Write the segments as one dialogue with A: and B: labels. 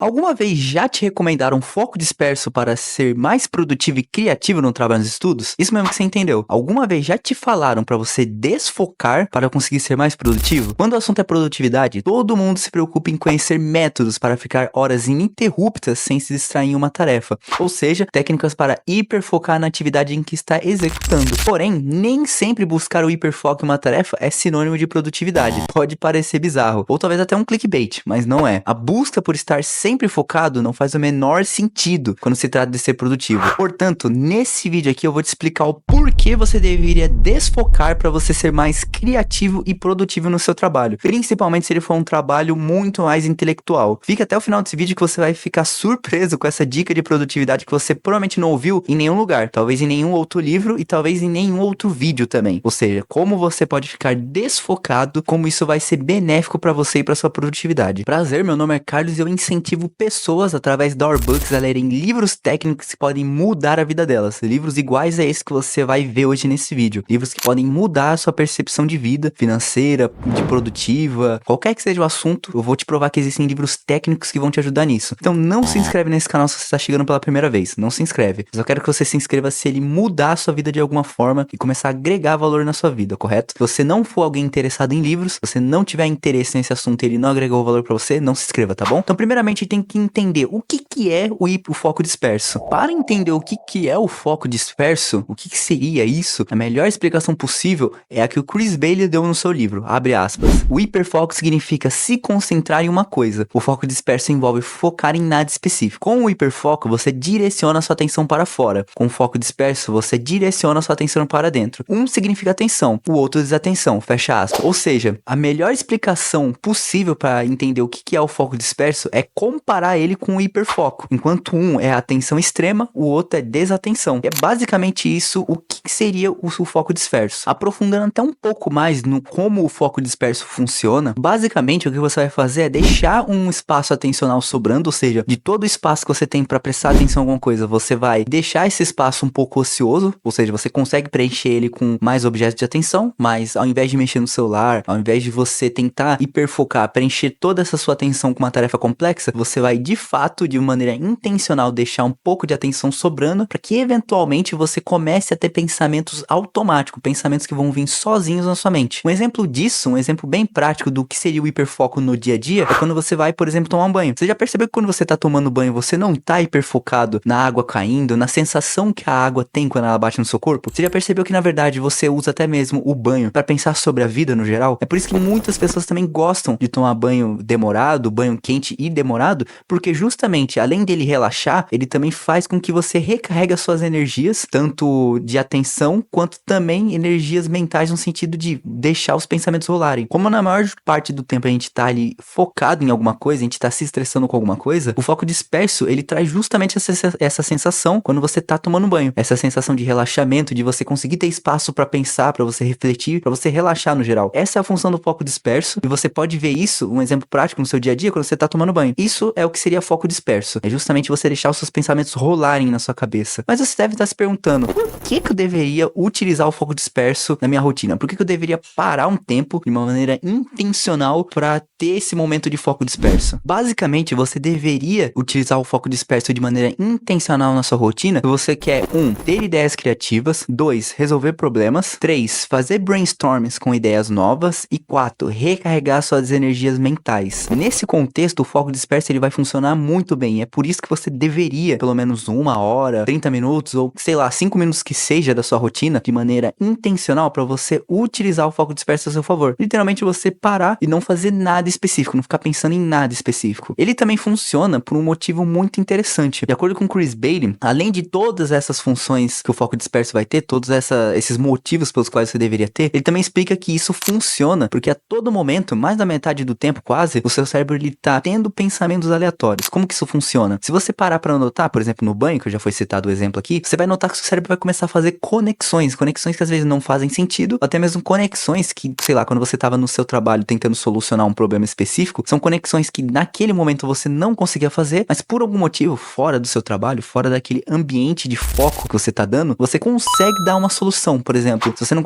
A: Alguma vez já te recomendaram foco disperso para ser mais produtivo e criativo no trabalho e nos estudos? Isso mesmo que você entendeu. Alguma vez já te falaram para você desfocar para conseguir ser mais produtivo? Quando o assunto é produtividade, todo mundo se preocupa em conhecer métodos para ficar horas ininterruptas sem se distrair em uma tarefa, ou seja, técnicas para hiperfocar na atividade em que está executando. Porém, nem sempre buscar o hiperfoco em uma tarefa é sinônimo de produtividade. Pode parecer bizarro, ou talvez até um clickbait, mas não é. A busca por estar sempre focado não faz o menor sentido quando se trata de ser produtivo. Portanto, nesse vídeo aqui eu vou te explicar o porquê você deveria desfocar para você ser mais criativo e produtivo no seu trabalho, principalmente se ele for um trabalho muito mais intelectual. Fica até o final desse vídeo que você vai ficar surpreso com essa dica de produtividade que você provavelmente não ouviu em nenhum lugar, talvez em nenhum outro livro e talvez em nenhum outro vídeo também. Ou seja, como você pode ficar desfocado, como isso vai ser benéfico para você e para sua produtividade. Prazer, meu nome é Carlos e eu incentivo pessoas através da Books a lerem livros técnicos que podem mudar a vida delas. Livros iguais a esse que você vai ver hoje nesse vídeo. Livros que podem mudar a sua percepção de vida, financeira, de produtiva, qualquer que seja o assunto, eu vou te provar que existem livros técnicos que vão te ajudar nisso. Então não se inscreve nesse canal se você está chegando pela primeira vez. Não se inscreve. Eu só quero que você se inscreva se ele mudar a sua vida de alguma forma e começar a agregar valor na sua vida, correto? Se você não for alguém interessado em livros, se você não tiver interesse nesse assunto e ele não agregou valor pra você, não se inscreva, tá bom? Então primeiramente tem que entender o que é o foco disperso. Para entender o que é o foco disperso, o que seria isso, a melhor explicação possível é a que o Chris Bailey deu no seu livro, abre aspas. O hiperfoco significa se concentrar em uma coisa. O foco disperso envolve focar em nada específico. Com o hiperfoco, você direciona sua atenção para fora. Com o foco disperso, você direciona sua atenção para dentro. Um significa atenção, o outro desatenção, fecha aspas. Ou seja, a melhor explicação possível para entender o que é o foco disperso é comparar ele com o hiperfoco. Enquanto um é atenção extrema, o outro é desatenção. É basicamente isso o que seria o foco disperso. Aprofundando até um pouco mais no como o foco disperso funciona, basicamente o que você vai fazer é deixar um espaço atencional sobrando, ou seja, de todo o espaço que você tem para prestar atenção em alguma coisa, você vai deixar esse espaço um pouco ocioso, ou seja, você consegue preencher ele com mais objetos de atenção, mas ao invés de mexer no celular, ao invés de você tentar hiperfocar, preencher toda essa sua atenção com uma tarefa complexa, você vai de fato, de maneira intencional, deixar um pouco de atenção sobrando para que eventualmente você comece a ter pensamentos automáticos, pensamentos que vão vir sozinhos na sua mente. Um exemplo disso, um exemplo bem prático do que seria o hiperfoco no dia a dia, é quando você vai, por exemplo, tomar um banho. Você já percebeu que quando você tá tomando banho, você não tá hiperfocado na água caindo, na sensação que a água tem quando ela bate no seu corpo? Você já percebeu que na verdade você usa até mesmo o banho para pensar sobre a vida no geral? É por isso que muitas pessoas também gostam de tomar banho demorado, banho quente e demorado, porque justamente além dele relaxar, ele também faz com que você recarregue as suas energias, tanto de atenção quanto também energias mentais no sentido de deixar os pensamentos rolarem. Como na maior parte do tempo a gente tá ali focado em alguma coisa, a gente tá se estressando com alguma coisa, o foco disperso, ele traz justamente essa sensação quando você tá tomando banho, essa sensação de relaxamento, de você conseguir ter espaço para pensar, para você refletir, para você relaxar no geral. Essa é a função do foco disperso e você pode ver isso, um exemplo prático no seu dia a dia, quando você tá tomando banho. Isso é o que seria foco disperso. É justamente você deixar os seus pensamentos rolarem na sua cabeça. Mas você deve estar se perguntando, por que eu deveria utilizar o foco disperso na minha rotina? Por que eu deveria parar um tempo de uma maneira intencional para ter esse momento de foco disperso? Basicamente, você deveria utilizar o foco disperso de maneira intencional na sua rotina se você quer 1. Ter ideias criativas, 2. Resolver problemas, 3. Fazer brainstorms com ideias novas e 4. Recarregar suas energias mentais. Nesse contexto, o foco disperso ele vai funcionar muito bem. É por isso que você deveria, pelo menos 1 hora, 30 minutos ou, sei lá, 5 minutos que seja da sua rotina, de maneira intencional para você utilizar o foco disperso a seu favor. Literalmente você parar e não fazer nada específico, não ficar pensando em nada específico. Ele também funciona por um motivo muito interessante. De acordo com Chris Bailey, além de todas essas funções que o foco disperso vai ter, todos esses motivos pelos quais você deveria ter, ele também explica que isso funciona porque a todo momento, mais da metade do tempo quase, o seu cérebro ele tá tendo pensamentos aleatórios. Como que isso funciona? Se você parar para anotar, por exemplo, no banho, que já foi citado o exemplo aqui, você vai notar que o seu cérebro vai começar a fazer conexões que às vezes não fazem sentido, ou até mesmo conexões que, sei lá, quando você tava no seu trabalho tentando solucionar um problema específico, são conexões que naquele momento você não conseguia fazer, mas por algum motivo, fora do seu trabalho, fora daquele ambiente de foco que você tá dando, você consegue dar uma solução. Por exemplo, se você não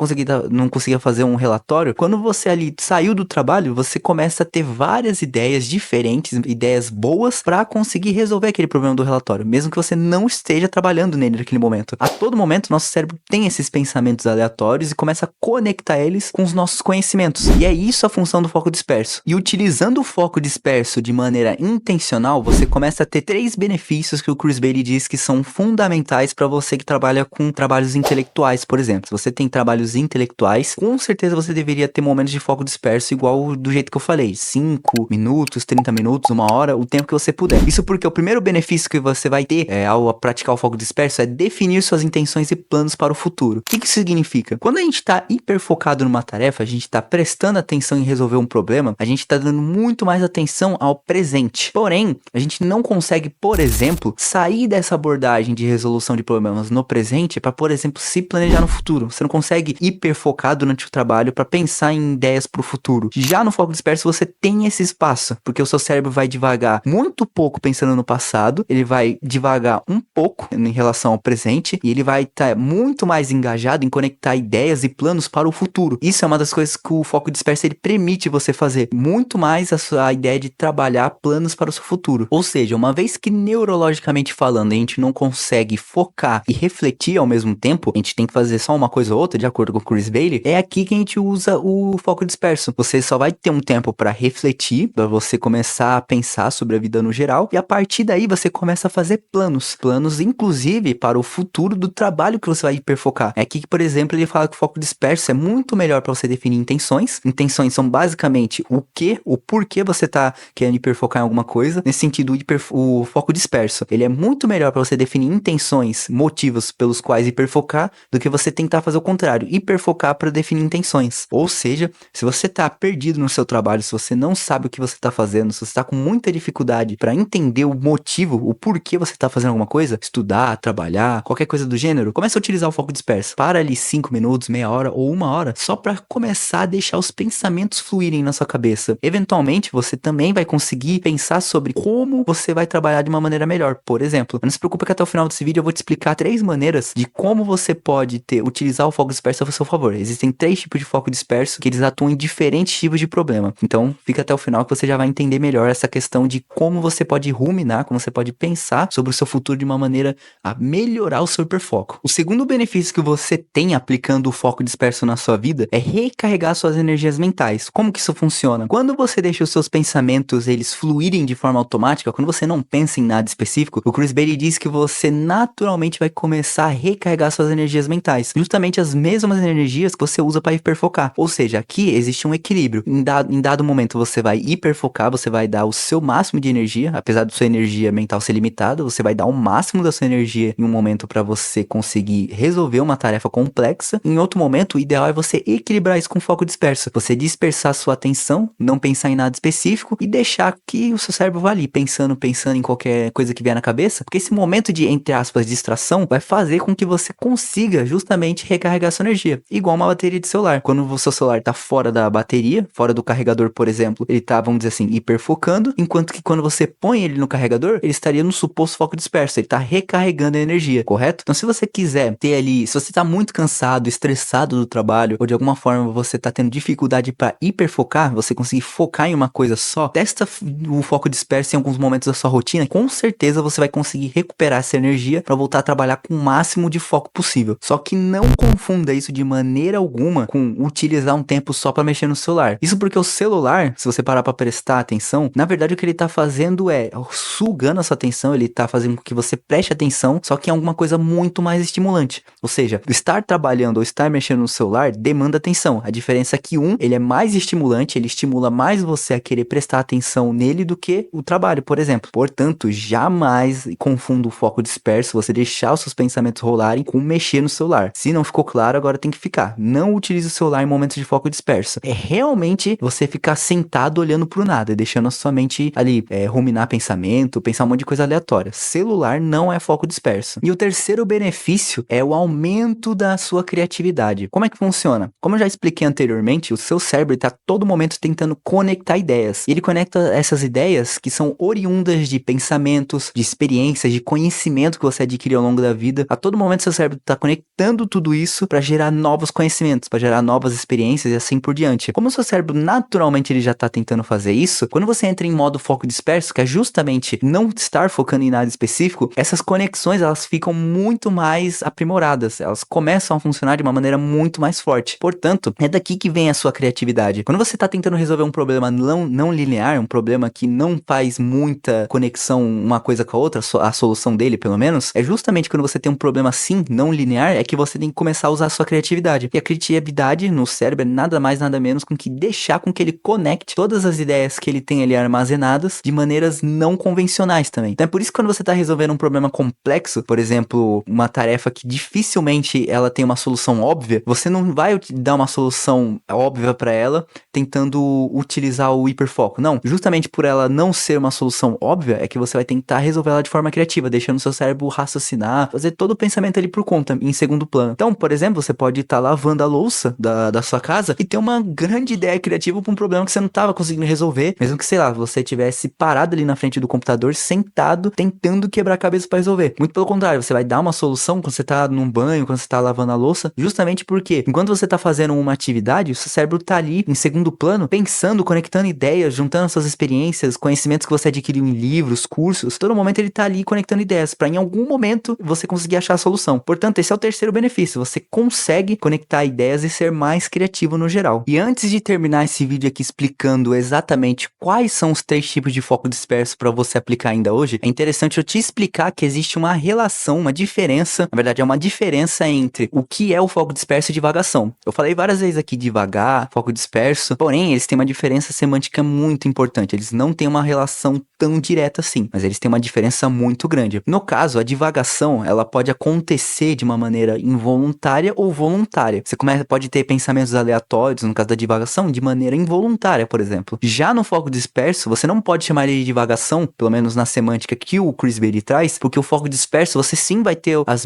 A: conseguia fazer um relatório, quando você ali saiu do trabalho, você começa a ter várias ideias diferentes, ideias ideias boas para conseguir resolver aquele problema do relatório, mesmo que você não esteja trabalhando nele naquele momento. A todo momento, nosso cérebro tem esses pensamentos aleatórios e começa a conectar eles com os nossos conhecimentos. E é isso a função do foco disperso. E utilizando o foco disperso de maneira intencional, você começa a ter 3 benefícios que o Chris Bailey diz que são fundamentais para você que trabalha com trabalhos intelectuais, por exemplo. Se você tem trabalhos intelectuais, com certeza você deveria ter momentos de foco disperso igual do jeito que eu falei, 5 minutos, 30 minutos, 1 hora, o tempo que você puder. Isso porque o primeiro benefício que você vai ter ao praticar o foco disperso é definir suas intenções e planos para o futuro. O que isso significa? Quando a gente está hiperfocado numa tarefa, a gente está prestando atenção em resolver um problema, a gente está dando muito mais atenção ao presente. Porém, a gente não consegue, por exemplo, sair dessa abordagem de resolução de problemas no presente para, por exemplo, se planejar no futuro. Você não consegue hiperfocar durante o trabalho para pensar em ideias para o futuro. Já no foco disperso você tem esse espaço, porque o seu cérebro vai devagar muito pouco pensando no passado, ele vai devagar um pouco em relação ao presente e ele vai estar muito mais engajado em conectar ideias e planos para o futuro. Isso é uma das coisas que o foco disperso ele permite você fazer, muito mais a ideia de trabalhar planos para o seu futuro. Ou seja, uma vez que neurologicamente falando a gente não consegue focar e refletir ao mesmo tempo, a gente tem que fazer só uma coisa ou outra, de acordo com o Chris Bailey, é aqui que a gente usa o foco disperso. Você só vai ter um tempo para refletir, para você começar a pensar sobre a vida no geral, e a partir daí você começa a fazer planos inclusive para o futuro do trabalho que você vai hiperfocar. É aqui que, por exemplo, ele fala que o foco disperso é muito melhor para você definir intenções. Intenções são basicamente o porquê você tá querendo hiperfocar em alguma coisa. Nesse sentido, o foco disperso, ele é muito melhor para você definir intenções, motivos pelos quais hiperfocar, do que você tentar fazer o contrário, hiperfocar para definir intenções. Ou seja, se você tá perdido no seu trabalho, se você não sabe o que você tá fazendo, se você tá com muita dificuldade para entender o motivo, o porquê você tá fazendo alguma coisa, estudar, trabalhar, qualquer coisa do gênero, comece a utilizar o foco disperso. Para ali 5 minutos, meia hora ou 1 hora, só para começar a deixar os pensamentos fluírem na sua cabeça. Eventualmente, você também vai conseguir pensar sobre como você vai trabalhar de uma maneira melhor. Por exemplo, não se preocupe que até o final desse vídeo eu vou te explicar 3 maneiras de como você pode utilizar o foco disperso a seu favor. Existem 3 tipos de foco disperso que eles atuam em diferentes tipos de problema. Então, fica até o final que você já vai entender melhor essa questão de como você pode ruminar, como você pode pensar sobre o seu futuro de uma maneira a melhorar o seu hiperfoco. O segundo benefício que você tem aplicando o foco disperso na sua vida é recarregar suas energias mentais. Como que isso funciona? Quando você deixa os seus pensamentos eles fluírem de forma automática, quando você não pensa em nada específico, o Chris Bailey diz que você naturalmente vai começar a recarregar suas energias mentais, justamente as mesmas energias que você usa para hiperfocar. Ou seja, aqui existe um equilíbrio. Em dado momento você vai hiperfocar, você vai dar o seu máximo de energia, apesar da sua energia mental ser limitada, você vai dar o máximo da sua energia em um momento para você conseguir resolver uma tarefa complexa. Em outro momento, o ideal é você equilibrar isso com foco disperso. Você dispersar sua atenção, não pensar em nada específico e deixar que o seu cérebro vá ali pensando em qualquer coisa que vier na cabeça, porque esse momento de, entre aspas, distração vai fazer com que você consiga justamente recarregar sua energia, igual uma bateria de celular. Quando o seu celular tá fora da bateria, fora do carregador, por exemplo, ele tá, vamos dizer assim, hiperfocando, enquanto que quando você põe ele no carregador, ele estaria no suposto foco disperso, ele tá recarregando a energia, correto? Então se você quiser ter ali, se você tá muito cansado, estressado do trabalho, ou de alguma forma você tá tendo dificuldade para hiperfocar, você conseguir focar em uma coisa só, testa o foco disperso em alguns momentos da sua rotina, com certeza você vai conseguir recuperar essa energia para voltar a trabalhar com o máximo de foco possível. Só que não confunda isso de maneira alguma com utilizar um tempo só para mexer no celular. Isso porque o celular, se você parar para prestar atenção, na verdade o que ele tá fazendo é sugando a sua atenção, ele tá fazendo com que você preste atenção, só que é alguma coisa muito mais estimulante. Ou seja, estar trabalhando ou estar mexendo no celular demanda atenção. A diferença é que ele é mais estimulante, ele estimula mais você a querer prestar atenção nele do que o trabalho, por exemplo. Portanto, jamais confunda o foco disperso, você deixar os seus pensamentos rolarem com mexer no celular. Se não ficou claro, agora tem que ficar. Não utilize o celular em momentos de foco disperso. É realmente você ficar sentado olhando pro nada, deixando a sua mente ali, ruminar pensamento, pensar um monte de coisa aleatória. Celular não é foco disperso. E o terceiro benefício é o aumento da sua criatividade. Como é que funciona? Como eu já expliquei anteriormente, o seu cérebro está a todo momento tentando conectar ideias. E ele conecta essas ideias que são oriundas de pensamentos, de experiências, de conhecimento que você adquiriu ao longo da vida. A todo momento seu cérebro está conectando tudo isso para gerar novos conhecimentos, para gerar novas experiências e assim por diante. Como o seu cérebro naturalmente ele já está tentando fazer isso, quando você entra em modo foco disperso, que é justamente não estar focando em nada específico, essas conexões elas ficam muito mais aprimoradas, elas começam a funcionar de uma maneira muito mais forte. Portanto, é daqui que vem a sua criatividade. Quando você está tentando resolver um problema não linear, um problema que não faz muita conexão uma coisa com a outra, a solução dele pelo menos, é justamente quando você tem um problema assim, não linear, é que você tem que começar a usar a sua criatividade. E a criatividade no cérebro é nada mais, nada menos com que deixar com que ele conecte todas as ideias que ele tem ali armazenadas de maneiras não convencionais também. Então é por isso que quando você está resolvendo um problema complexo, por exemplo, uma tarefa que dificilmente ela tem uma solução óbvia, você não vai dar uma solução óbvia para ela tentando utilizar o hiperfoco. Não, justamente por ela não ser uma solução óbvia, é que você vai tentar resolver ela de forma criativa, deixando o seu cérebro raciocinar, fazer todo o pensamento ali por conta, em segundo plano. Então, por exemplo, você pode estar lavando a louça da sua casa e ter uma grande ideia criativa para um problema que você não estava conseguindo resolver, mesmo que, sei lá, você tivesse parado ali na frente do computador, sentado, tentando quebrar a cabeça para resolver. Muito pelo contrário, você vai dar uma solução quando você tá num banho, quando você tá lavando a louça, justamente porque enquanto você tá fazendo uma atividade, o seu cérebro tá ali em segundo plano, pensando, conectando ideias, juntando suas experiências, conhecimentos que você adquiriu em livros, cursos, todo momento ele tá ali conectando ideias para em algum momento você conseguir achar a solução. Portanto, esse é o terceiro benefício, você consegue conectar ideias e ser mais criativo no geral. E antes de terminar esse vídeo aqui explicando exatamente quais são os 3 tipos de foco disperso para você aplicar ainda hoje, é interessante eu te explicar que existe uma relação, uma diferença, na verdade é uma diferença entre o que é o foco disperso e divagação. Eu falei várias vezes aqui divagar, foco disperso, porém eles têm uma diferença semântica muito importante, eles não têm uma relação tão direta assim, mas eles têm uma diferença muito grande. No caso, a divagação, ela pode acontecer de uma maneira involuntária ou voluntária. Você pode ter pensamentos aleatórios, no caso da divagação, de maneira involuntária, por exemplo. Já no foco disperso, você não pode chamar ele de divagação, pelo menos na semântica que o Chris Beatty traz, porque o foco disperso, você sim vai ter os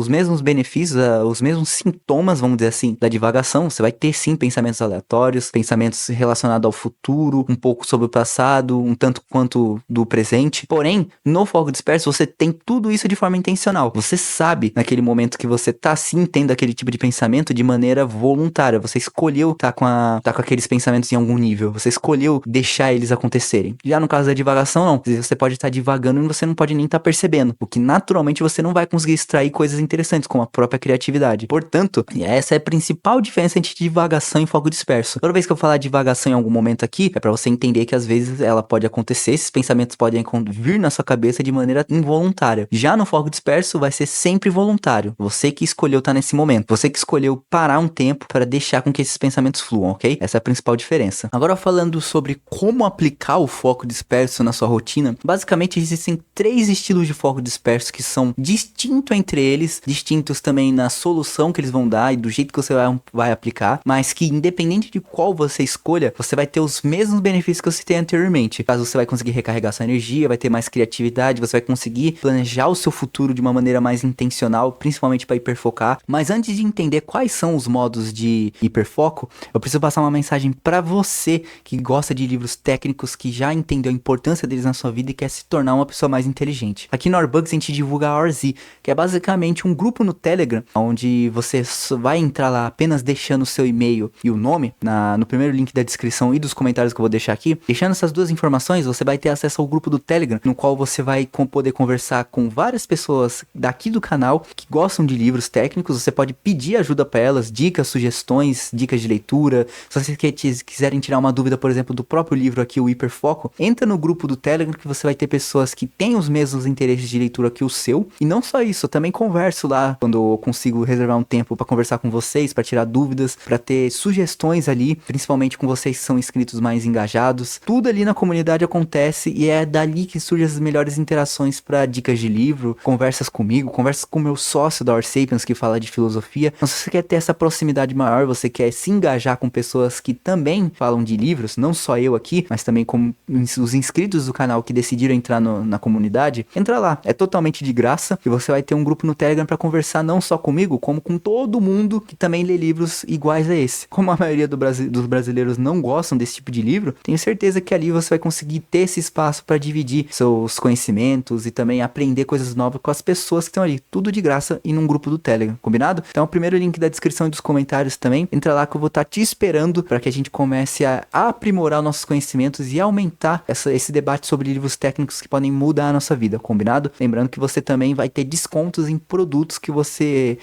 A: mesmos benefícios, os mesmos sintomas, vamos dizer assim, da divagação. Você vai ter sim pensamentos aleatórios, pensamentos relacionados ao futuro, um pouco sobre o passado, um tanto quanto do presente. Porém, no foco disperso, você tem tudo isso de forma intencional. Você sabe, naquele momento que você tá sim tendo aquele tipo de pensamento de maneira voluntária. Você escolheu tá com aqueles pensamentos em algum nível. Você escolheu deixar eles acontecerem. Já no caso da divagação, não. Você pode estar divagando e você não pode nem estar percebendo. O que naturalmente você não vai conseguir extrair coisas interessantes, como a própria criatividade. Portanto, essa é a principal diferença entre divagação e foco disperso. Toda vez que eu falar divagação em algum momento aqui, é para você entender que às vezes ela pode acontecer, esses pensamentos podem vir na sua cabeça de maneira involuntária. Já no foco disperso, vai ser sempre voluntário. Você que escolheu estar nesse momento. Você que escolheu parar um tempo para deixar com que esses pensamentos fluam, ok? Essa é a principal diferença. Agora falando sobre como aplicar o foco disperso na sua rotina, basicamente existem 3 estilos de foco disperso que são distintos entre eles, distintos também na solução que eles vão dar e do jeito que você vai aplicar, mas que independente de qual você escolha, você vai ter os mesmos benefícios que eu citei anteriormente. Caso você vai conseguir recarregar sua energia, vai ter mais criatividade, você vai conseguir planejar o seu futuro de uma maneira mais intencional, principalmente para hiperfocar. Mas antes de entender quais são os modos de hiperfoco, eu preciso passar uma mensagem para você que gosta de livros técnicos, que já entendeu a importância deles na sua vida e quer se tornar uma pessoa mais inteligente. Aqui no Orbugs a gente divulga a OurZ, que é basicamente um grupo no Telegram, onde você vai entrar lá apenas deixando o seu e-mail e o nome, no primeiro link da descrição e dos comentários que eu vou deixar aqui. Deixando essas 2 informações, você vai ter acesso ao grupo do Telegram, no qual você vai poder conversar com várias pessoas daqui do canal que gostam de livros técnicos. Você pode pedir ajuda para elas, dicas, sugestões, dicas de leitura. Se vocês quiserem tirar uma dúvida, por exemplo, do próprio livro aqui, o Hiperfoco, entra no grupo do Telegram que você vai ter pessoas que têm os mesmos interesses de leitura que o seu. E não só isso, eu também converso lá quando eu consigo reservar um tempo para conversar com vocês, para tirar dúvidas, para ter sugestões ali, principalmente com vocês que são inscritos mais engajados. Tudo ali na comunidade acontece e é dali que surgem as melhores interações para dicas de livro, conversas comigo, conversas com o meu sócio da Our Sapiens que fala de filosofia. Então, se você quer ter essa proximidade maior, você quer se engajar com pessoas que também falam de livros, não só eu aqui, mas também com os inscritos do canal que decidiram entrar na comunidade, entra lá. É totalmente de graça e você vai ter um grupo no Telegram para conversar não só comigo, como com todo mundo que também lê livros iguais a esse. Como a maioria dos brasileiros não gostam desse tipo de livro, tenho certeza que ali você vai conseguir ter esse espaço para dividir seus conhecimentos e também aprender coisas novas com as pessoas que estão ali. Tudo de graça e num grupo do Telegram, combinado? Então o primeiro link da descrição e dos comentários também, entra lá que eu vou estar te esperando para que a gente comece a aprimorar nossos conhecimentos e aumentar esse debate sobre livros técnicos que podem mudar a nossa vida, combinado? Lembrando que você também vai ter descontos em produtos que você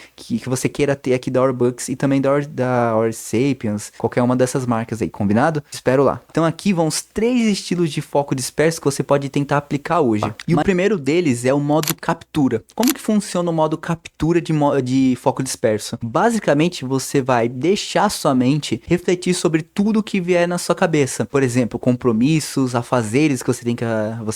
A: queira ter aqui da Orbux e também da Or Sapiens, qualquer uma dessas marcas aí, combinado? Espero lá. Então aqui vão os 3 estilos de foco disperso que você pode tentar aplicar hoje. E o primeiro deles é o modo captura. Como que funciona o modo captura de foco disperso? Basicamente, você vai deixar sua mente refletir sobre tudo que vier na sua cabeça. Por exemplo, compromissos, afazeres que você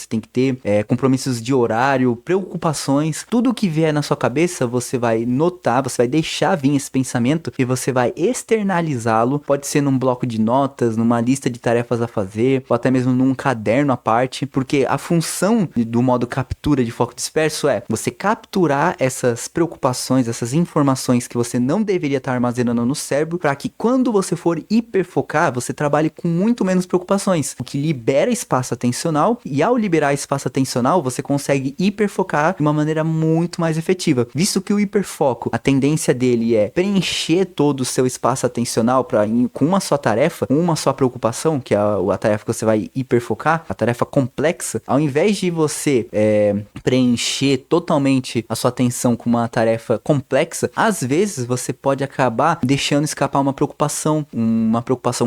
A: tem que ter, compromissos de horário, preocupações, tudo que vier na sua cabeça, você vai notar, você vai deixar vir esse pensamento e você vai externalizá-lo. Pode ser num bloco de notas, numa lista de tarefas a fazer, ou até mesmo num caderno à parte, porque a função do modo captura de foco disperso é você capturar essas preocupações, essas informações que você não deveria estar armazenando no cérebro, para que quando você for hiperfocar, você trabalhe com muito menos preocupações, o que libera espaço atencional, e ao liberar espaço atencional, você consegue hiperfocar de uma maneira muito mais efetiva, visto que o hiperfoco, a tendência dele é preencher todo o seu espaço atencional com uma só tarefa, uma só preocupação, que é a tarefa que você vai hiperfocar, a tarefa complexa. Ao invés de você preencher totalmente a sua atenção com uma tarefa complexa, às vezes você pode acabar deixando escapar uma preocupação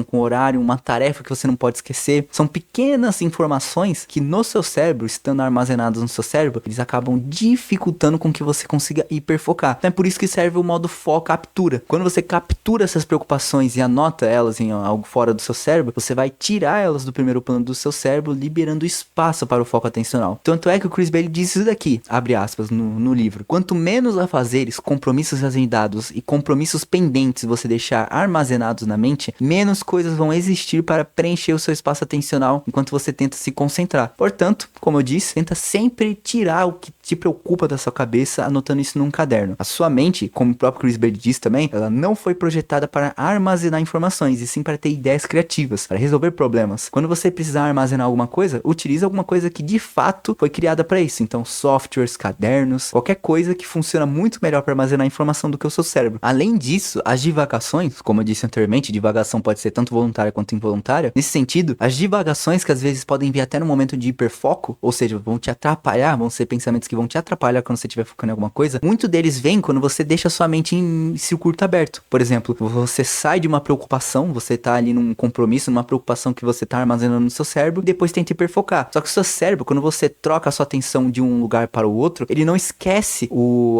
A: com o horário, uma tarefa que você não pode esquecer. São pequenas informações que no seu cérebro, estando armazenadas no seu cérebro, eles acabam dificultando com que você consiga hiperfocar. Então é por isso que serve o modo foco captura. Quando você captura essas preocupações e anota elas em algo fora do seu cérebro, você vai tirar elas do primeiro plano do seu cérebro, liberando espaço para o foco atencional. Tanto é que o Chris Bailey diz isso daqui, abre aspas, no livro. Quanto menos afazeres, compromissos agendados e compromissos pendentes você deixar armazenados na mente, menos coisas vão existir para preencher o seu espaço atencional enquanto você tenta se concentrar. Portanto, como eu disse, tenta sempre tirar o que te preocupa da sua cabeça, anotando isso num caderno. A sua mente, como o próprio Chris Bailey diz também, ela não foi projetada para armazenar informações, e sim para ter ideias criativas, para resolver problemas. Quando você precisar armazenar alguma coisa, utilize alguma coisa que de fato foi criada para isso. Então, softwares, cadernos, qualquer coisa que funciona muito melhor para armazenar informação do que o seu cérebro. Além disso, as divagações, como eu disse anteriormente, divagação pode ser tanto voluntária quanto involuntária. Nesse sentido, as divagações que às vezes podem vir até no momento de hiperfoco, ou seja, vão te atrapalhar, vão ser pensamentos que vão te atrapalhar quando você estiver focando em alguma coisa, muito deles vem quando você deixa sua mente em circuito aberto. Por exemplo, você sai de uma preocupação, você tá ali num compromisso, numa preocupação que você tá armazenando no seu cérebro, e depois tenta hiperfocar. Só que o seu cérebro, quando você troca a sua atenção de um lugar para o outro, ele não esquece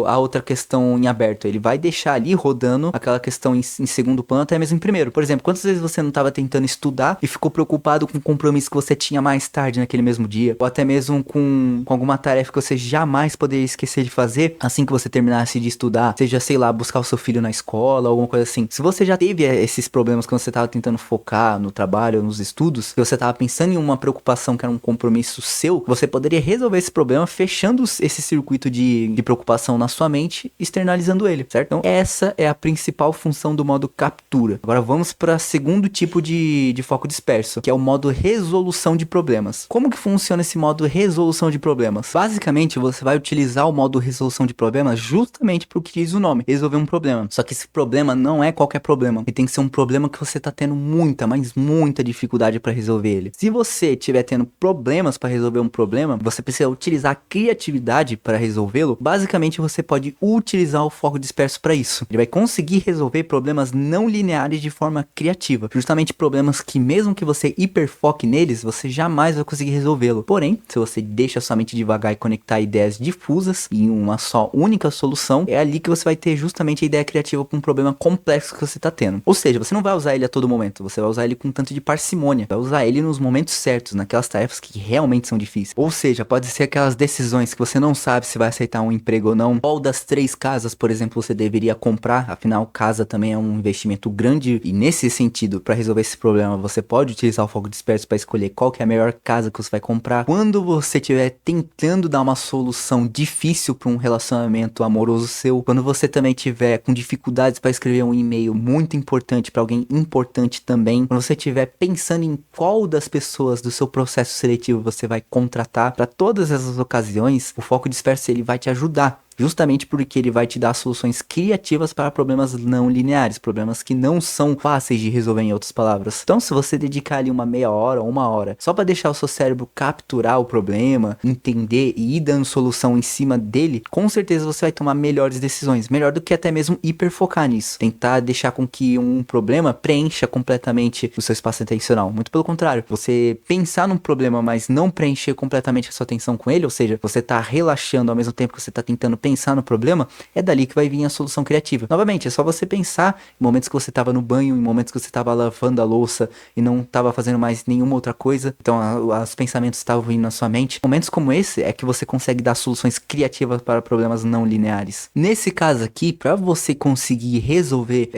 A: a outra questão em aberto, ele vai deixar ali rodando aquela questão em segundo plano, até mesmo em primeiro. Por exemplo, quantas vezes você não estava tentando estudar e ficou preocupado com o compromisso que você tinha mais tarde naquele mesmo dia, ou até mesmo com alguma tarefa que você jamais poderia esquecer de fazer assim que você terminasse de estudar, seja, sei lá, buscar o seu filho na escola, alguma coisa assim. Se você já teve esses problemas quando você estava tentando focar no trabalho ou nos estudos, se você estava pensando em uma preocupação que era um compromisso seu, você poderia resolver esse problema fechando esse circuito de preocupação na sua mente, externalizando ele, certo? Então essa é a principal função do modo captura. Agora vamos para o segundo tipo de foco disperso, que é o modo resolução de problemas. Como que funciona esse modo resolução de problemas? Basicamente, você vai utilizar o modo resolução de problemas justamente para o que diz o nome, resolver um problema. Só que esse problema não é qualquer problema, ele tem que ser um problema que você está tendo muita, mas muita dificuldade para resolver ele. Se você estiver tendo problemas para resolver um problema, você precisa utilizar a criatividade para resolvê-lo. Basicamente, você pode utilizar o foco disperso para isso. Ele vai conseguir resolver problemas não lineares de forma criativa, justamente problemas que mesmo que você hiperfoque neles, você jamais vai conseguir resolvê-lo. Porém, se você deixa sua mente devagar e conectar ideias difusas em uma só única solução, é ali que você vai ter justamente a ideia criativa para um problema complexo que você está tendo. Ou seja, você não vai usar ele a todo momento, você vai usar ele com um tanto de parcimônia, vai usar ele nos momentos certos, naquelas tarefas que realmente são difíceis. Ou seja, pode ser aquelas decisões que você não sabe se vai aceitar um emprego ou não, qual das 3 casas, por exemplo, você deveria comprar, afinal, casa também é um investimento grande, e nesse sentido, para resolver esse problema, você pode utilizar o foco disperso para escolher qual que é a melhor casa que você vai comprar. Quando você estiver tentando dar uma solução difícil para um relacionamento amoroso seu, quando você também tiver com dificuldades para escrever um e-mail muito importante para alguém importante também, quando você estiver pensando em qual das pessoas do seu processo seletivo você vai contratar, para todas essas ocasiões, o foco disperso ele vai te ajudar justamente porque ele vai te dar soluções criativas para problemas não lineares, problemas que não são fáceis de resolver, em outras palavras. Então, se você dedicar ali uma meia hora ou uma hora só para deixar o seu cérebro capturar o problema, entender e ir dando solução em cima dele, com certeza você vai tomar melhores decisões, melhor do que até mesmo hiperfocar nisso, tentar deixar com que um problema preencha completamente o seu espaço atencional. Muito pelo contrário, você pensar num problema, mas não preencher completamente a sua atenção com ele, ou seja, você tá relaxando ao mesmo tempo que você tá tentando pensar no problema, é dali que vai vir a solução criativa. Novamente, é só você pensar em momentos que você tava no banho, em momentos que você tava lavando a louça e não tava fazendo mais nenhuma outra coisa, então os pensamentos estavam vindo na sua mente. Momentos como esse é que você consegue dar soluções criativas para problemas não lineares. Nesse caso aqui, para você conseguir resolver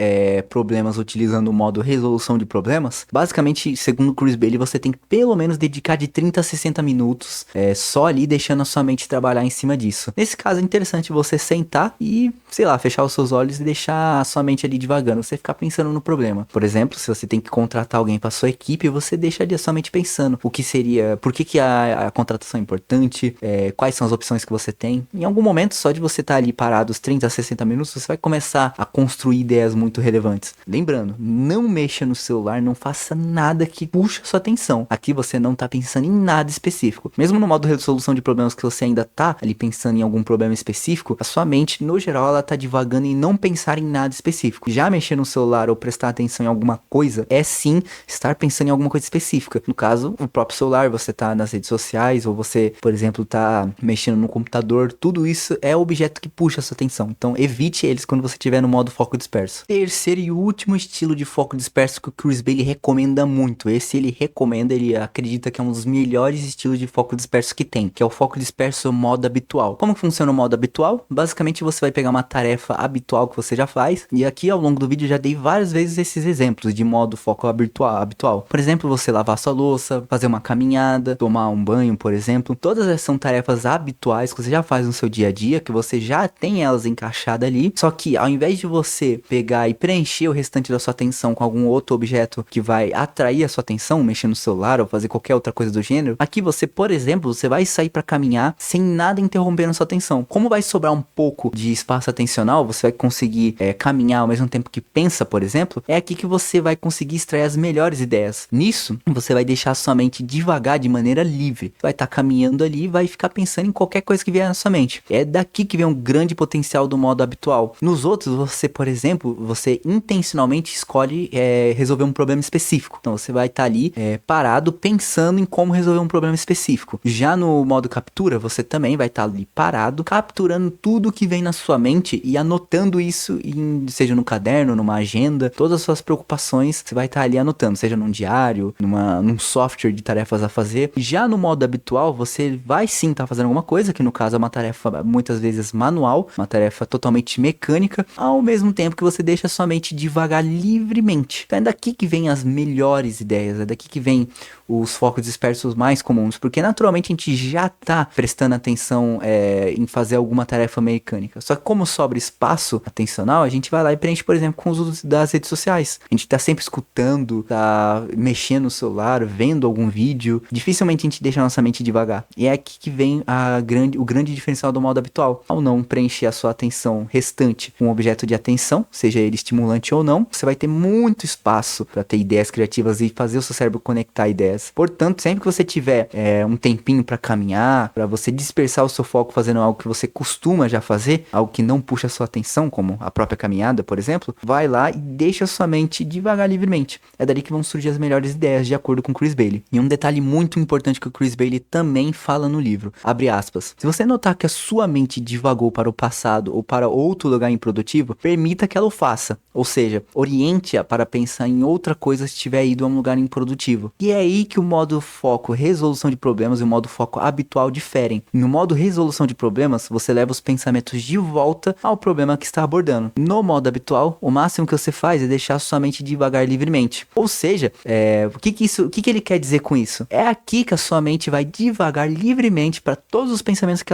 A: problemas utilizando o modo resolução de problemas, basicamente, segundo o Chris Bailey, você tem que pelo menos dedicar de 30 a 60 minutos só ali deixando a sua mente trabalhar em cima disso. Nesse caso é interessante você sentar e, sei lá, fechar os seus olhos e deixar a sua mente ali devagando, você ficar pensando no problema. Por exemplo, se você tem que contratar alguém para sua equipe, você deixa ali a sua mente pensando o que seria, por que a contratação é importante, quais são as opções que você tem. Em algum momento, só de você estar ali parado os 30 a 60 minutos, você vai começar a construir ideias muito relevantes. Lembrando, não mexa no celular, não faça nada que puxe a sua atenção. Aqui você não tá pensando em nada específico. Mesmo no modo resolução de problemas que você ainda tá ali pensando em algum problema específico, a sua mente, no geral, ela tá divagando em não pensar em nada específico. Já mexer no celular ou prestar atenção em alguma coisa é sim estar pensando em alguma coisa específica. No caso, o próprio celular, você tá nas redes sociais ou você, por exemplo, tá mexendo no computador, tudo isso é objeto que puxa a sua atenção. Então evite eles quando você estiver no modo foco disperso. Terceiro e último estilo de foco disperso que o Chris Bailey recomenda muito. Esse ele recomenda, ele acredita que é um dos melhores estilos de foco disperso que tem, que é o foco disperso modo habitual. Como que funciona o modo habitual? Basicamente você vai pegar uma tarefa habitual que você já faz, e aqui ao longo do vídeo eu já dei várias vezes esses exemplos de modo foco habitual. Por exemplo, você lavar sua louça, fazer uma caminhada, tomar um banho, por exemplo. Todas essas são tarefas habituais que você já faz no seu dia a dia, que você já tem elas encaixadas ali, só que ao invés de você pegar e preencher o restante da sua atenção com algum outro objeto que vai atrair a sua atenção, mexer no celular ou fazer qualquer outra coisa do gênero, aqui você, por exemplo, você vai sair para caminhar sem nada interrompendo a sua atenção. Como vai sobrar um pouco de espaço atencional, você vai conseguir caminhar ao mesmo tempo que pensa, por exemplo, é aqui que você vai conseguir extrair as melhores ideias. Nisso, você vai deixar a sua mente devagar de maneira livre. Você vai estar caminhando ali e vai ficar pensando em qualquer coisa que vier na sua mente. É daqui que vem um grande potencial do modo habitual. Nos outros, você, por exemplo, você intencionalmente escolhe resolver um problema específico. Então você vai estar ali parado pensando em como resolver um problema específico. Já no modo captura, você também vai estar ali parado, capturando tudo que vem na sua mente e anotando isso, seja no caderno, numa agenda, todas as suas preocupações, você vai estar ali anotando, seja num diário, num software de tarefas a fazer. Já no modo habitual, você vai sim estar fazendo alguma coisa, que no caso é uma tarefa muitas vezes manual, uma tarefa totalmente mecânica, ao mesmo tempo que você deixa a sua mente devagar livremente. Então é daqui que vem as melhores ideias, é daqui que vem os focos dispersos mais comuns, porque naturalmente a gente já tá prestando atenção em fazer alguma tarefa mecânica. Só que como sobra espaço atencional, a gente vai lá e preenche, por exemplo, com os usos das redes sociais. A gente tá sempre escutando, tá mexendo no celular, vendo algum vídeo. Dificilmente a gente deixa a nossa mente devagar. E é aqui que vem o grande diferencial do modo habitual. Ao não preencher a sua atenção restante com um objeto de atenção, seja ele estimulante ou não, você vai ter muito espaço para ter ideias criativas e fazer o seu cérebro conectar ideias. Portanto, sempre que você tiver um tempinho para caminhar, para você dispersar o seu foco fazendo algo que você costuma já fazer, algo que não puxa a sua atenção, como a própria caminhada, por exemplo, vai lá e deixa a sua mente devagar livremente. É dali que vão surgir as melhores ideias, de acordo com Chris Bailey. E um detalhe muito importante que o Chris Bailey também fala no livro, abre aspas, se você notar que a sua mente divagou para o passado ou para outro lugar improdutivo, permita que ela o faça. Ou seja, oriente-a para pensar em outra coisa se tiver ido a um lugar improdutivo. E é aí que o modo foco resolução de problemas e o modo foco habitual diferem. No modo resolução de problemas, você leva os pensamentos de volta ao problema que está abordando. No modo habitual, o máximo que você faz é deixar sua mente devagar livremente. Ou seja, o que ele quer dizer com isso? É aqui que a sua mente vai devagar livremente para todos os pensamentos que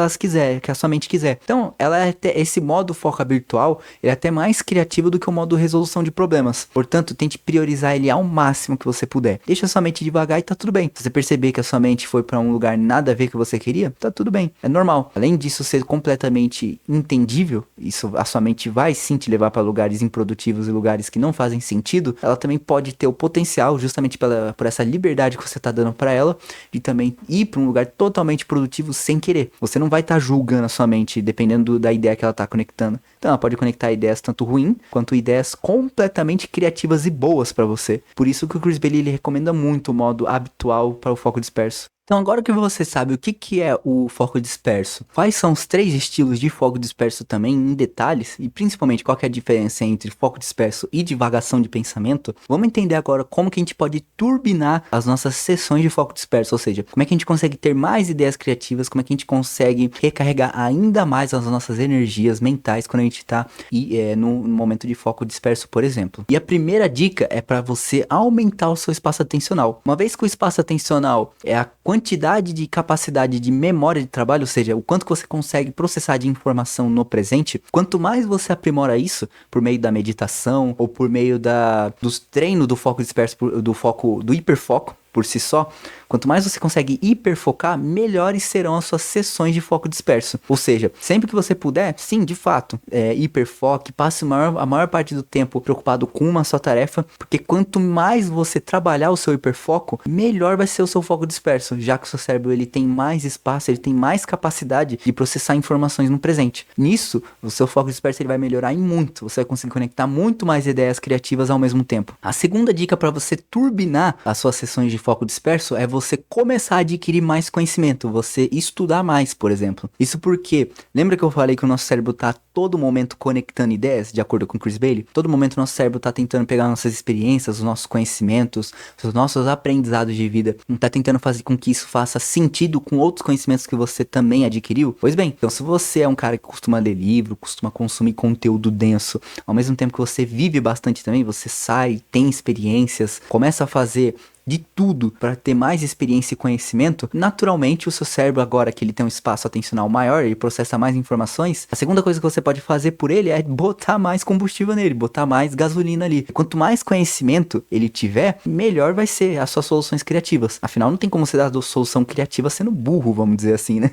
A: a sua mente quiser. Então, esse modo foco habitual, ele é até mais criativo do que o modo resolução de problemas. Portanto, tente priorizar ele ao máximo que você puder. Deixa sua mente devagar e tá tudo bem. Se você perceber que a sua mente foi pra um lugar nada a ver que você queria, tá tudo bem, é normal. Além disso ser completamente entendível, isso, a sua mente vai sim te levar pra lugares improdutivos e lugares que não fazem sentido, ela também pode ter o potencial, justamente por essa liberdade que você tá dando pra ela, de também ir pra um lugar totalmente produtivo sem querer. Você não vai estar julgando a sua mente, dependendo da ideia que ela tá conectando. Então ela pode conectar ideias tanto ruins, quanto ideias completamente criativas e boas pra você. Por isso que o Chris Bailey ele recomenda muito o modo habitual para o foco disperso. Então agora que você sabe o que é o foco disperso, quais são os 3 estilos de foco disperso também em detalhes, e principalmente qual que é a diferença entre foco disperso e divagação de pensamento, vamos entender agora como que a gente pode turbinar as nossas sessões de foco disperso, ou seja, como é que a gente consegue ter mais ideias criativas, como é que a gente consegue recarregar ainda mais as nossas energias mentais quando a gente está no momento de foco disperso, por exemplo. E a primeira dica é para você aumentar o seu espaço atencional. Uma vez que o espaço atencional é a quantidade de capacidade de memória de trabalho, ou seja, o quanto que você consegue processar de informação no presente, quanto mais você aprimora isso por meio da meditação ou por meio dos treinos do foco disperso, do hiperfoco por si só, quanto mais você consegue hiperfocar, melhores serão as suas sessões de foco disperso. Ou seja, sempre que você puder, sim, de fato, hiperfoque, passe a maior parte do tempo preocupado com uma só tarefa, porque quanto mais você trabalhar o seu hiperfoco, melhor vai ser o seu foco disperso, já que o seu cérebro ele tem mais espaço, ele tem mais capacidade de processar informações no presente. Nisso, o seu foco disperso ele vai melhorar em muito, você vai conseguir conectar muito mais ideias criativas ao mesmo tempo. A segunda dica para você turbinar as suas sessões de foco disperso é você começar a adquirir mais conhecimento, você estudar mais, por exemplo. Isso porque, lembra que eu falei que o nosso cérebro está a todo momento conectando ideias, de acordo com Chris Bailey? Todo momento o nosso cérebro está tentando pegar nossas experiências, os nossos conhecimentos, os nossos aprendizados de vida, está tentando fazer com que isso faça sentido com outros conhecimentos que você também adquiriu. Pois bem, então se você é um cara que costuma ler livro, costuma consumir conteúdo denso, ao mesmo tempo que você vive bastante também, você sai, tem experiências, começa a fazer de tudo para ter mais experiência e conhecimento, naturalmente o seu cérebro, agora que ele tem um espaço atencional maior, ele processa mais informações, a segunda coisa que você pode fazer por ele é botar mais combustível nele, botar mais gasolina ali. Quanto mais conhecimento ele tiver, melhor vai ser as suas soluções criativas. Afinal, não tem como você dar a solução criativa sendo burro, vamos dizer assim, né?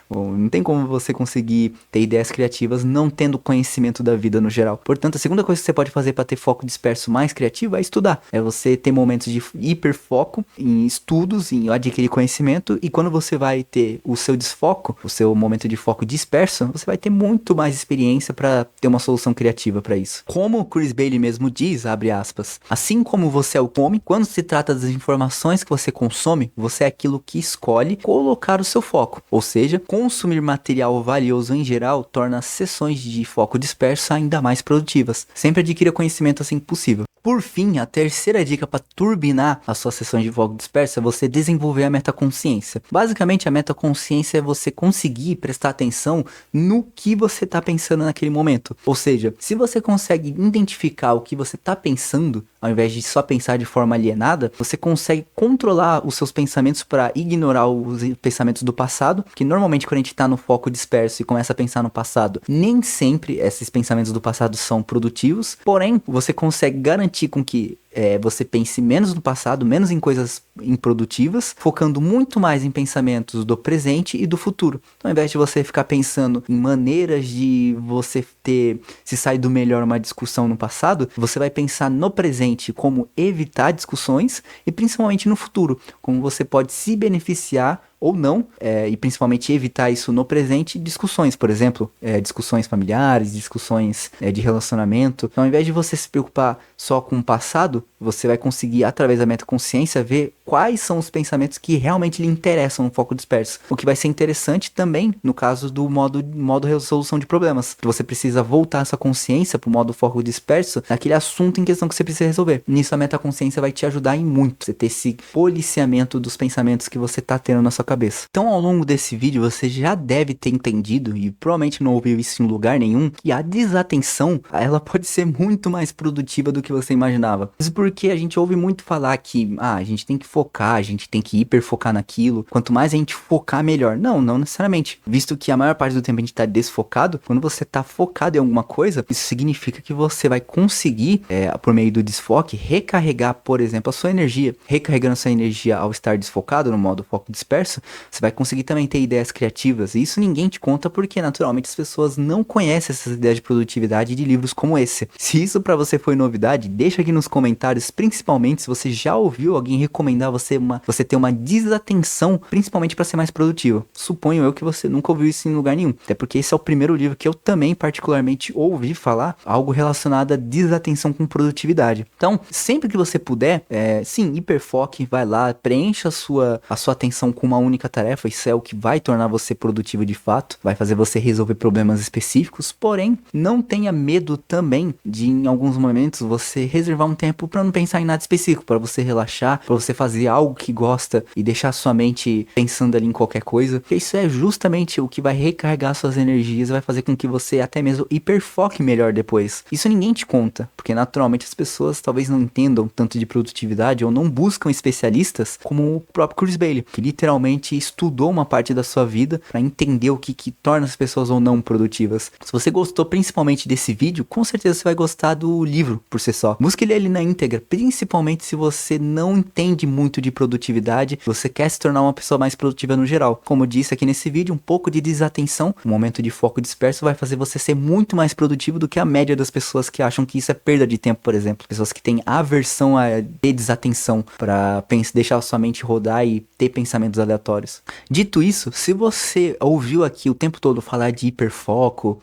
A: Bom, não tem como você conseguir ter ideias criativas não tendo conhecimento da vida no geral. Portanto, a segunda coisa que você pode fazer para ter foco disperso mais criativo é estudar. É você ter momentos de hiperfoco em estudos, em adquirir conhecimento, e quando você vai ter o seu desfoco, o seu momento de foco disperso, você vai ter muito mais experiência para ter uma solução criativa para isso. Como o Chris Bailey mesmo diz, abre aspas, assim como você é o come, quando se trata das informações que você consome, você é aquilo que escolhe colocar o seu foco. Ou seja, consumir material valioso em geral torna as sessões de foco disperso ainda mais produtivas. Sempre adquira conhecimento assim que possível. Por fim, a terceira dica para turbinar as suas sessões de foco disperso é você desenvolver a metaconsciência. Basicamente, a metaconsciência é você conseguir prestar atenção no que você está pensando naquele momento. Ou seja, se você consegue identificar o que você está pensando, ao invés de só pensar de forma alienada, você consegue controlar os seus pensamentos para ignorar os pensamentos do passado, que normalmente quando a gente está no foco disperso e começa a pensar no passado, nem sempre esses pensamentos do passado são produtivos, porém, você consegue garantir com que você pense menos no passado, menos em coisas improdutivas, focando muito mais em pensamentos do presente e do futuro. Então, ao invés de você ficar pensando em maneiras de você se sair do melhor uma discussão no passado, você vai pensar no presente como evitar discussões e principalmente no futuro, como você pode se beneficiar ou não, e principalmente evitar isso no presente, discussões, por exemplo, discussões familiares, discussões de relacionamento. Então, ao invés de você se preocupar só com o passado, você vai conseguir, através da metaconsciência, ver quais são os pensamentos que realmente lhe interessam no foco disperso. O que vai ser interessante também no caso do modo resolução de problemas. Você precisa voltar essa consciência para o modo foco disperso naquele assunto em questão que você precisa resolver. Nisso a metaconsciência vai te ajudar em muito. Você ter esse policiamento dos pensamentos que você está tendo na sua cabeça. Então, ao longo desse vídeo, você já deve ter entendido, e provavelmente não ouviu isso em lugar nenhum, que a desatenção, ela pode ser muito mais produtiva do que você imaginava. Isso porque a gente ouve muito falar que, a gente tem que focar, a gente tem que hiperfocar naquilo. Quanto mais a gente focar, melhor. Não, não necessariamente. Visto que a maior parte do tempo a gente tá desfocado, quando você tá focado em alguma coisa, isso significa que você vai conseguir, por meio do desfoque, recarregar, por exemplo, a sua energia. Recarregando a sua energia ao estar desfocado, no modo foco disperso, você vai conseguir também ter ideias criativas. E isso ninguém te conta porque, naturalmente, as pessoas não conhecem essas ideias de produtividade de livros como esse. Se isso pra você foi novidade, deixa aqui nos comentários, principalmente se você já ouviu alguém recomendar você ter uma desatenção, principalmente para ser mais produtivo. Suponho eu que você nunca ouviu isso em lugar nenhum, até porque esse é o primeiro livro que eu também particularmente ouvi falar algo relacionado a desatenção com produtividade. Então, sempre que você puder, sim, hiperfoque, vai lá, preencha a sua atenção com uma única tarefa, isso é o que vai tornar você produtivo de fato, vai fazer você resolver problemas específicos, porém, não tenha medo também de, em alguns momentos, você reservar um tempo para não pensar em nada específico, para você relaxar, para você fazer algo que gosta e deixar sua mente pensando ali em qualquer coisa, porque isso é justamente o que vai recarregar suas energias, vai fazer com que você até mesmo hiperfoque melhor depois. Isso ninguém te conta, porque naturalmente as pessoas talvez não entendam tanto de produtividade ou não buscam especialistas como o próprio Chris Bailey, que literalmente estudou uma parte da sua vida para entender o que torna as pessoas ou não produtivas. Se você gostou principalmente desse vídeo, com certeza você vai gostar do livro por si só. Busque ele ali na íntegra, principalmente se você não entende muito de produtividade, você quer se tornar uma pessoa mais produtiva no geral. Como eu disse aqui nesse vídeo, um pouco de desatenção, um momento de foco disperso vai fazer você ser muito mais produtivo do que a média das pessoas que acham que isso é perda de tempo, por exemplo. Pessoas que têm aversão a ter desatenção para deixar a sua mente rodar e ter pensamentos aleatórios. Dito isso, se você ouviu aqui o tempo todo falar de hiperfoco,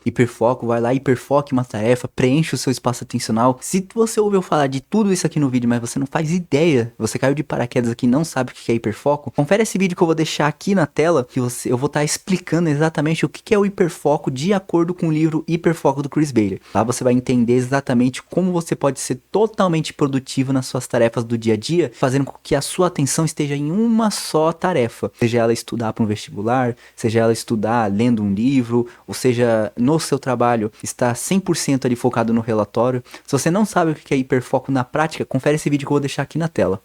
A: vai lá, hiperfoque uma tarefa, preenche o seu espaço atencional. Se você ouviu falar de tudo isso aqui no vídeo, mas você não faz ideia, você caiu de paraquedas aqui e não sabe o que é hiperfoco, confere esse vídeo que eu vou deixar aqui na tela, que eu vou estar explicando exatamente o que é o hiperfoco de acordo com o livro Hiperfoco do Chris Bailey. Lá você vai entender exatamente como você pode ser totalmente produtivo nas suas tarefas do dia a dia, fazendo com que a sua atenção esteja em uma só tarefa, seja ela estudar para um vestibular, seja ela estudar lendo um livro, ou seja, no seu trabalho, estar 100% ali focado no relatório. Se você não sabe o que é hiperfoco na prática, confere esse vídeo que eu vou deixar aqui na tela.